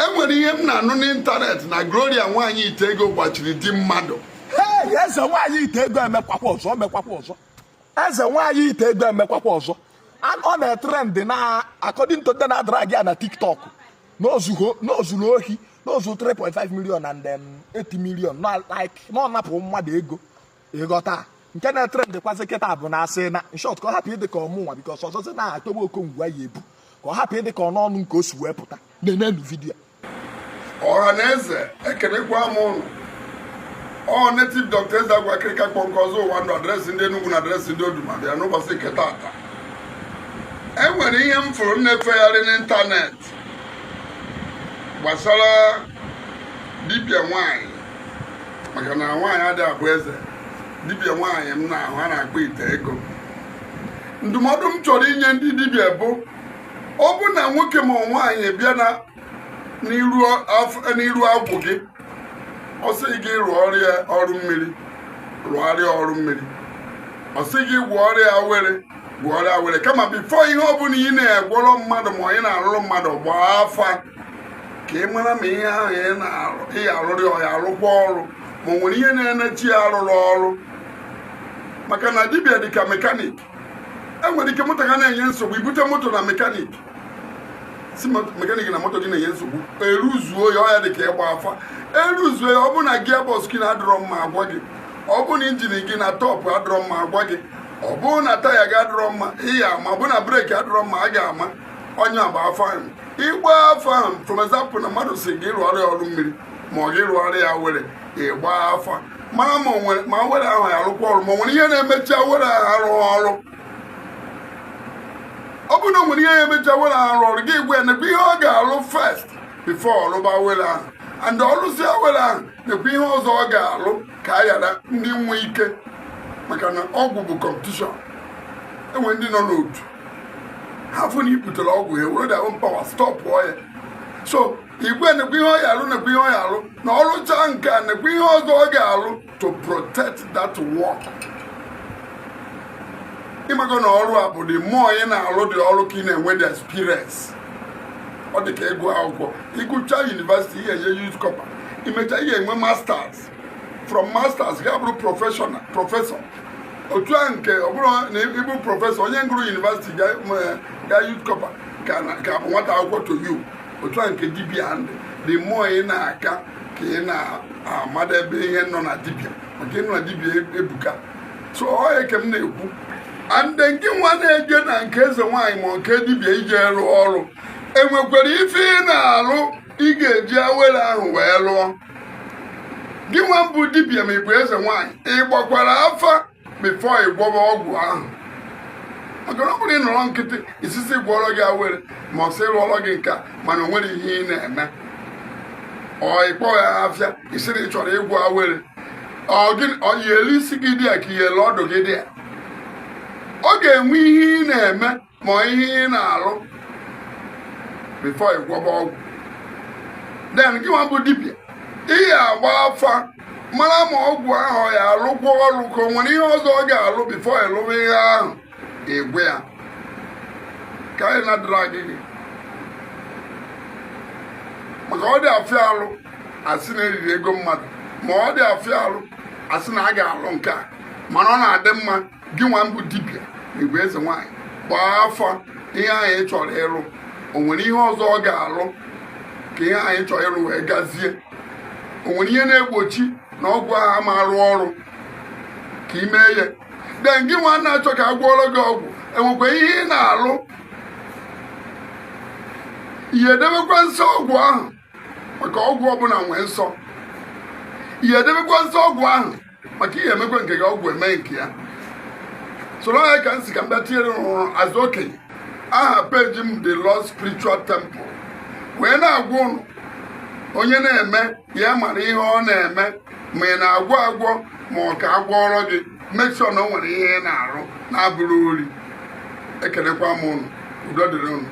enwere ihe m na-anụ n'ịntanetị na Gloria nwaanyị ite ego gbachiri di mmadụ. Eze nwaanyị ite ego emekwakwa ọzọ eze nwaanyị ite ego emekwakwa ọzọ ọ na-etrend na according to ndị na-adrag ya na TikTok n'ozuru ohi n'ozu 3.5 million and 80 million like na napụ mmadụ ego taa nke na-etrend kwazi kịta bụ na asị na short ka ọ hapụ ịdị ka ọmụnwa bikos ọzọzi na-atọgbu Okongwu ya ebu ka ọ hapụ ịdị ka ọnụọnụ nke o si wee pụta na-enenu vidiyo. Ọha na eze ekelekwa m ụnụ. Ọ native Dr. Ezenwanyi akịrịka kpọnkọzọ ụwa ndụ adreesị ndị Enugu na adreesị ndị Oduma bịa n'ụbọchị nke taata. Enwere ihe m fụrụ na-efegharị n'ịntanetị gbasara dibia nwaanyị, maka na nwaanyị adịghị abụ eze. Dibia nwaanyị m na-ahụ a na-akpọ ite ego. Ndụmọdụ m chọrọ inye ndị dibia bụ ọ bụ na nwoke ma nwaanyị bịa n'iru agwụ gị ọ sị gị rụọrịa ọrụ mmiri ọ sị gị gwọọrịa awere kama bifo ihe ọ bụla ị na-egwọrọ mmadụ ma ị na-arụrụ mmadụ gbaa afa ka ị mara ma ihe ahụ ị ga-arụrị ọya arụkwa ọrụ ma ọ nwere ihe na-enechi ya arụrụ ọrụ. Maka na dibia dịka mekanik, enwere ike moto ga na-enye nsogbu, ibute moto na mekanik si mekanik na moto gị na-enye nsogbu eruzuo ya ọya dịka ịgba afa eruzuo ya. Ọ bụ na gearbox gị na-adịrọ mma agwa gị, ọ bụ na injin gị na tọpụ adịrọ mma agwa gị, ọ bụ na taya gị adịrọ mma ihe ama, ọ bụ na breki adịrọ mma a ga-ama onye agba afọ ahụ. Ịgba afọ ahụ for example na mmadụ si gị rụọrọ ya ọrụ mmiri ma ọ gị rụọrọ ya were ịgba afa mara ma were ahụ ya arụkwa ọrụ ma ọ nwere ihe na-emechi were ahụ arụ ọrụ. Ọ bụ na o nwere ihe na-emechi were ahụ arụ ọrụ gị gwe nekwa ihe ọ ga-alụ first before ọlụba were ahụ, and ọlụsi were ahụ nekwa ihe ọzọ ọ ga-alụ ka a yara ndị nwe ike, maka na ọgwụ bụ competition. Enwe ndị nọ n'otu ha fụ na ibutere ọgwụ ya were their own power stop ya. So igwe nekwa ihe ọ ga-alụ nekwa ihe ọ ga-alụ na ọlụcha nke a nekwa ihe ọzọ ọ ga-alụ to protect that work. Ịmago na ọrụ a bụ dị mmụọ ị na-alụ dị ọrụ ka ị na-enwe the experience. Ọ dị ka ịgụ akwụkwọ ịgụcha university ihe enye youth copper, imecha ihe enwe masters, from masters ga bụrụ professor. Otu a nke ọ bụrụ na ịbụ prọfesọ onye ngụrụ university ga youth copper ka bụ nwata akwụkwọ to you. Otu a nke dibia ndị dị mmụọ ị na-aka ka ị na-amadebe ihe nọ na dibia, maka ịnọ na dibia ebuka. So ọ eke m na-ekwu ande nke nwa na-eje na nke eze nwaanyị ma nke dibia ije rụọ ọrụ, enwekwara ife ị na-alụ ị ga-eji awere ahụ wee lụọ. Gị nwa mbụ dibia ma ịbụ eze nwaanyị ị gbakwara afa bifo ị gwọba ọgwụ ahụ, maka na ọ bụrụ ị nọrọ nkịtị isisi gwọrọ gị awere ma ọ sị rụọrọ gị nka mana o nwere ihe ị na-eme, ọ ịkpọ ya afịa isiri ị chọrọ ịgwọ awere ọ yelu isi gị dị ya ka iyelu ọdụ gị dị ya. Ọ ga-enwe ihe ị na-eme ma ihe ị na-alụ bifo ị gwọba ọgwụ. Den gị nwa bụ dibia ị ga-agba afa mara ma ọgwụ ahụ ya alụkwa ọrụ ka o nwere ihe ọzọ ọ ga-alụ bifo ịlụwa ihe ahụ egwe ya ka anyị na-adịra gị maka ọ dị afịa alụ asị na eriri ego mmadụ, ma ọ dị afịa alụ asị na a ga-alụ nke a, mana ọ na-adị mma gị nwa mbụ dibia na igwe eze nwaanyị gbaa afa ihe ahụ ị chọrọ ịlụ, o nwere ihe ọzọ ọ ga-alụ ka ihe ahụ ị chọrọ ịlụ wee gazie. O nwere ihe na-egbochi na ọgwụ ahụ ama arụ ọrụ ka ime ya. Den gị nwa na-achọ ka a gwọọrọ gị ọgwụ, enwekwa ihe ị na-alụ ihe edebekwa nsọ ọgwụ ahụ, maka ọgwụ ọbụla nwee nsọ. Ihe edebekwa nsọ ọgwụ ahụ maka ihe emekwa nke gị ọgwụ eme nke ya. Soro ya ka nsị ka m bịa tinyere n'ụrụ azụ okenye. Aha peji m The Lord Spiritual Temple wee na-agwa ụnụ onye na-eme ya mara ihe ọ na-eme, ma ị na-agwọ agwọ ma ọ ka agwọrọ gị, make sure na o nwere ihe ị na-arụ na-abụrụ ori. Ekelekwa m ụnụ, udo dịrị ụnụ.